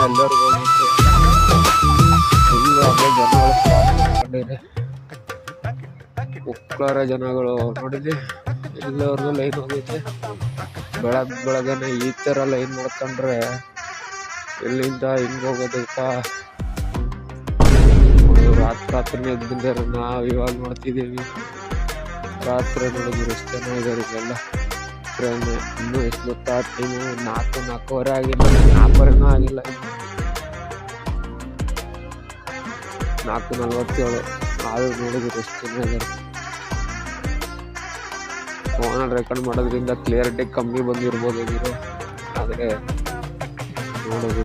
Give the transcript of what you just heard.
ಎಲ್ಲರಿಗೂ ಹೋಗಿತ್ತು ಫುಲ್ ಹಂಗೆ ಜನಗಳು ಕಂಡಿದೆ ಉಕ್ಕಾರ ಜನಗಳು ನೋಡಿದ್ವಿ ಎಲ್ಲರಿಗೂ ಲೈನ್ ಹೋಗೈತೆ ಬೆಳಗ್ಗೆನೆ ಈ ಥರ ಲೈನ್ ಮಾಡ್ಕೊಂಡ್ರೆ ಎಲ್ಲಿಂದ ಹಿಂಗೆ ಹೋಗೋದಪ್ಪ ರಾತ್ರಿನೇ ಎದ್ದಿದ್ದಾರೆ ನಾವು ಇವಾಗ ನೋಡ್ತಿದ್ದೀವಿ ರಾತ್ರಿ ನೋಡಿದ್ರು ಎಷ್ಟು ಜನ ಇದ್ದಾರೆ ಇಲ್ಲೆಲ್ಲ ಟ್ರೈನ್ ಇನ್ನೂ ಎಷ್ಟು ಗೊತ್ತಾ ಟೈಮು 4:30 ಆಗಿಲ್ಲ 4:15 ಆಗಿಲ್ಲ 4:47 ಆದರೂ ನೋಡಿದ್ರು ಎಷ್ಟು ಜನ ಇದ್ದಾರೆ ಫೋನಲ್ಲಿ ರೆಕಾರ್ಡ್ ಮಾಡೋದ್ರಿಂದ ಕ್ಲಿಯರಿಟಿ ಕಮ್ಮಿ ಬಂದಿರ್ಬೋದು ಇವರು ಆದರೆ ನೋಡೋದು